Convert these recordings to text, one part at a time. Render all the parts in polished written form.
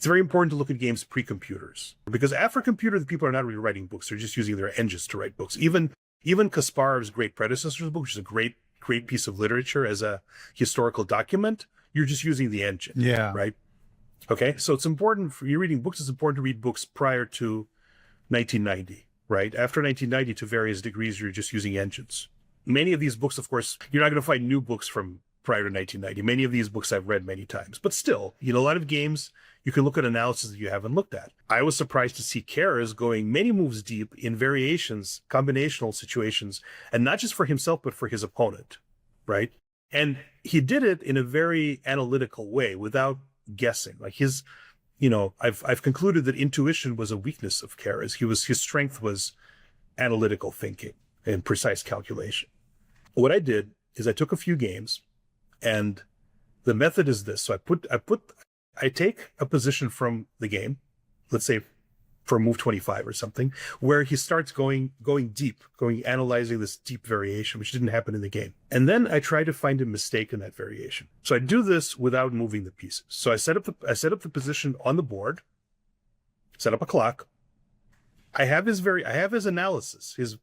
It's very important to look at games pre-computers, because after computer, the people are not really writing books. They're just using their engines to write books. Even Kasparov's great predecessor's book, which is a great piece of literature as a historical document, you're just using the engine. Yeah. Right. Okay. So it's important for you reading books. It's important to read books prior to 1990. Right. After 1990, to various degrees, you're just using engines. Many of these books, of course, you're not going to find new books from prior to 1990. Many of these books I've read many times, but still, a lot of games, you can look at analysis that you haven't looked at. I was surprised to see Keres going many moves deep in variations, combinational situations, and not just for himself, but for his opponent, right? And he did it in a very analytical way without guessing. Like I've concluded that intuition was a weakness of Keres. His strength was analytical thinking and precise calculation. What I did is I took a few games, and the method is this. So I take a position from the game, let's say for move 25 or something, where he starts going deep, analyzing this deep variation, which didn't happen in the game. And then I try to find a mistake in that variation. So I do this without moving the pieces. So I set up the position on the board, set up a clock. I have his analysis, his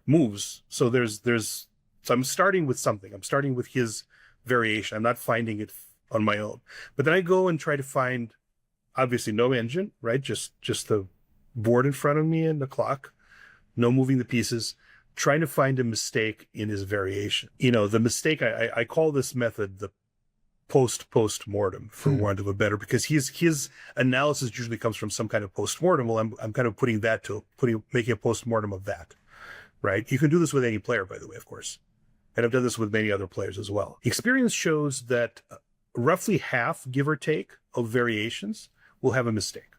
moves. So so I'm starting with something. I'm starting with his variation. I'm not finding it on my own. But then I go and try to find, obviously, no engine, right? Just the board in front of me and the clock, no moving the pieces, trying to find a mistake in his variation. The mistake, I call this method the post-mortem, for want of a better, because his analysis usually comes from some kind of post-mortem. Well, I'm kind of making a post-mortem of that, right? You can do this with any player, by the way, of course. And I've done this with many other players as well. Experience shows that roughly half, give or take, of variations will have a mistake.